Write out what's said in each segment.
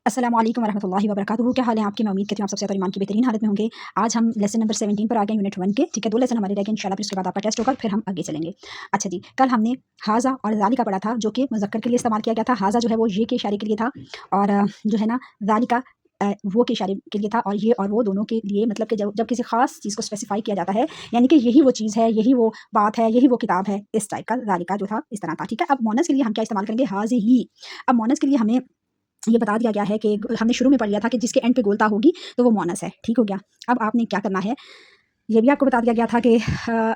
अस्सलामु अलैकुम वरहमतुल्लाहि वबरकातुहू। क्या हाल है आपकी? मैं उम्मीद करती हूँ आप सबसे और ईमान की बेहतरीन हालत में होंगे। आज हम लेसन नंबर 17 पर आ गए, यूनिट 1 के। ठीक है, 2 लेसन हमारे रह गए इंशाल्लाह, फिर उसके बाद आपका टेस्ट होगा, फिर हम आगे चलेंगे। अच्छा जी, कल हमने हाजा और ज़ालिका पढ़ा था, जो कि मुज़क्कर के लिए इस्तेमाल किया गया था। हाजा जो है वो ये के इशारे के लिए था, और जो है ना ज़ालिका वो के इशारे के लिए था, और ये और वो दोनों के लिए, मतलब कि जब किसी खास चीज़ को स्पेसिफाई किया जाता है, यानी कि यही वो चीज़ है, यही वो बात है, यही वो किताब है, इस टाइप का ज़ालिका जो था इस तरह था। ठीक है, अब मोनस के लिए हम क्या इस्तेमाल करेंगे? हाज़िही। अब मोनस के लिए हमें ये बता दिया गया है कि हमने शुरू में पढ़ लिया था कि जिसके एंड पे गोलता होगी तो वो मोनस है। ठीक हो गया। अब आपने क्या करना है, ये भी आपको बता दिया गया था कि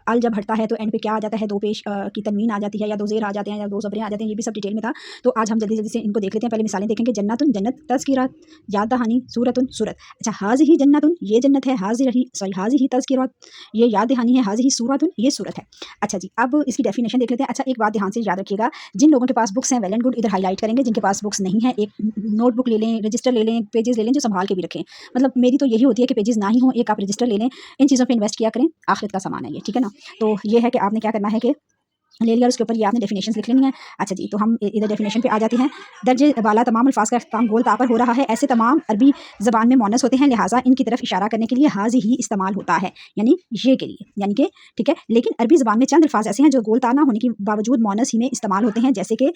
अल जब हटता है तो एंड पे क्या आ जाता है, दो पेश की तनवीन आ जाती है, या दो ज़ेर आ जाते हैं, या दो ज़बरें आ जाते हैं। ये भी सब डिटेल में था, तो आज हम जल्दी जल्दी से इनको देख लेते हैं। पहले मिसालें देखेंगे। जन्नतुन जन्नत, तज़किरात याद दहानी, सूरतुन सूरत। अच्छा, हाज़िही जन्नतुन ये जन्नत है, हाज़िही तज़किरात ये याद दहानी है, हाज़िही सूरतुन ये सूरत है। अच्छा जी, अब इसकी डेफिनेशन देख लेते हैं। अच्छा, एक बात ध्यान से याद रखिएगा, जिन लोगों के पास बुक्स हैं वेल एंड गुड, इधर हाईलाइट करेंगे। जिनके पास बुक्स नहीं है, एक नोटबुक ले लें, रजिस्टर ले लें, पेजेस ले लें, जो संभाल के भी रखें। मतलब मेरी तो यही होती है कि पेजेस ना ही हो, एक आप रजिस्टर ले लें। इन चीज़ों पे इन्वेस्ट किया करें, आखिरत का सामान है ये। ठीक है ना, तो ये है कि आपने क्या करना है कि ले लिया, उसके ऊपर ये आपने डेफिनेशंस लिख लेनी है। अच्छा जी, तो हम इधर डेफिनेशन पे आ जाते हैं। दर्जे वाला तमाम अल्फाज का इख्तिताम गोल ता पर हो रहा है। ऐसे तमाम अरबी ज़बान में मोनस होते हैं, लिहाजा इनकी तरफ इशारा करने के लिए हाज़ी ही इस्तेमाल होता है, यानी ये के लिए, यानी कि ठीक है। लेकिन अरबी ज़बान में चंद अल्फाज ऐसे हैं जो गोल ता ना होने के बावजूद मोनस ही में इस्तेमाल होते हैं, जैसे कि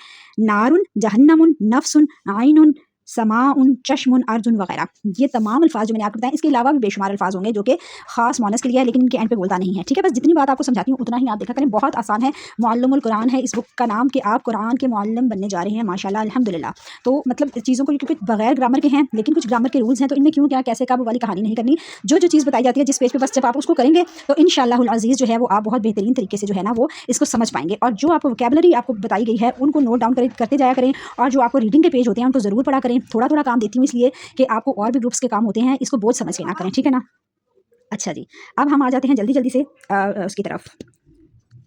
नारुन, जहन्नमुन, नफ्सुन, आइनुन, समाउन, चश्मुन, अर्जुन वगैरह। ये तमाम अल्फाज जो मैंने आपको बताया, इसके अलावा भी बेशुमार अल्फाज होंगे जो कि खास मोनस के लिए है, लेकिन इनके एंड पे बोलता नहीं है। ठीक है, बस जितनी बात आपको समझाती हूँ उतना ही आप देखा करें, बहुत आसान है। मुअल्लिमुल कुरान है इस बुक का नाम, कि आप कुरान के मुअल्लिम बनने जा रहे हैं माशाल्लाह अल्हम्दुलिल्लाह। तो मतलब चीज़ों को, क्योंकि बगैर ग्रामर के हैं, लेकिन कुछ ग्रामर के रूल्स हैं, तो इनमें क्यों क्या कैसे का वो वाली कहानी नहीं करनी। जो जो चीज़ बताई जाती है जिस पेज पे, बस जब आप उसको करेंगे तो इंशाअल्लाहुल अज़ीज़ जो है वो आप बहुत बेहतरीन तरीके से जो है ना वो इसको समझ पाएंगे। और जो आपको वोकैबुलरी आपको बताई गई है उनको नोट डाउन करते जाया करें, और जो आपको रीडिंग के पेज होते हैं उनको ज़रूर पढ़ा करें। थोड़ा थोड़ा काम देती हूँ इसलिए कि आपको और भी ग्रुप्स के काम होते हैं, इसको बोझ समझ के ना करें। ठीक है ना। अच्छा जी, अब हम आ जाते हैं जल्दी जल्दी से उसकी तरफ,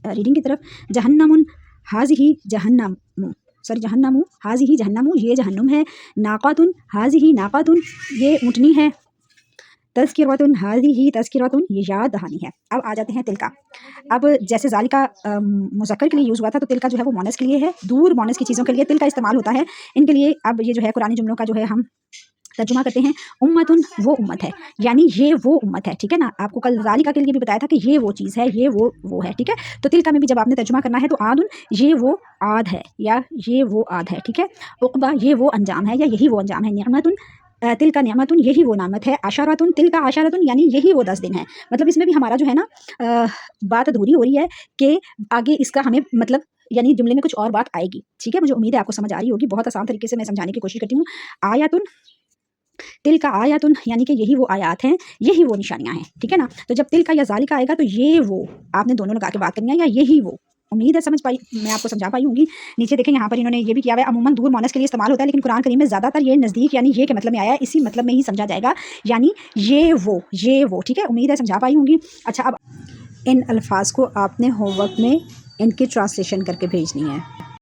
रीडिंग की तरफ। जहन्नमुन हाज़िही जहन्नमु, सॉरी जहन्नमु, हाज़िही जहन्नमु ये जहन्नुम है। नाक़ातुन हाज़िही नाक़ातुन ये ऊँटनी है। तज़किरतुन हाज़िही तज़किरतुन ये याद दहानी है। अब आ जाते हैं तिल का। अब जैसे ज़ालिका मुज़क्कर के लिए यूज़ हुआ था, तो तिल का जो है वो मोनस के लिए है। दूर मोनस की चीज़ों के लिए तिल का इस्तेमाल होता है इनके लिए। अब ये जो है कुरानी जुमलों का जो है हम तर्जुमा करते हैं। उम्मतुन वो उम्मत है, यानी ये वो उम्मत है। ठीक है ना, आपको कल ज़ालिका के लिए भी बताया था कि ये वो चीज़ है, ये वो है। ठीक है, तो तिल का में भी जब आपने तर्जुमा करना है तो आदुन ये वो आद है, या ये वो आद है। ठीक है, उक़बा ये वो अंजाम है, या यही वो अंजाम है। निअमतुन तिल का निअमतुन यही वो नामत है। आशारतुन तिल का आशारतुन यानी यही वो 10 दिन है। मतलब इसमें भी हमारा जो है ना बात अधूरी हो रही है कि आगे इसका हमें मतलब, यानी जुमले में कुछ और बात आएगी। ठीक है, मुझे उम्मीद है आपको समझ आ रही होगी। बहुत आसान तरीके से मैं समझाने की कोशिश करती हूँ। आयातुन तिल का आयातुन यानी कि यही वो आयात हैं, यही वो निशानियां हैं। ठीक है ना, तो जब तिल का या ज़ालिका आएगा तो ये वो आपने दोनों लगा के बात करनी है, या यही वो। उम्मीद है समझ पाई, मैं आपको समझा पाई होंगी। नीचे देखें, यहाँ पर इन्होंने ये भी किया हुआ है। अमूमन दूर मोनस के लिए इस्तेमाल होता है, लेकिन कुरान करीम में ज़्यादातर ये नज़दीक यानी ये के मतलब में आया है, इसी मतलब में ही समझा जाएगा, यानी ये वो। ठीक है, उम्मीद है समझा पाई होंगी। अच्छा, अब इन अल्फाज को आपने होमवर्क में इनकी ट्रांसलेशन करके भेजनी है।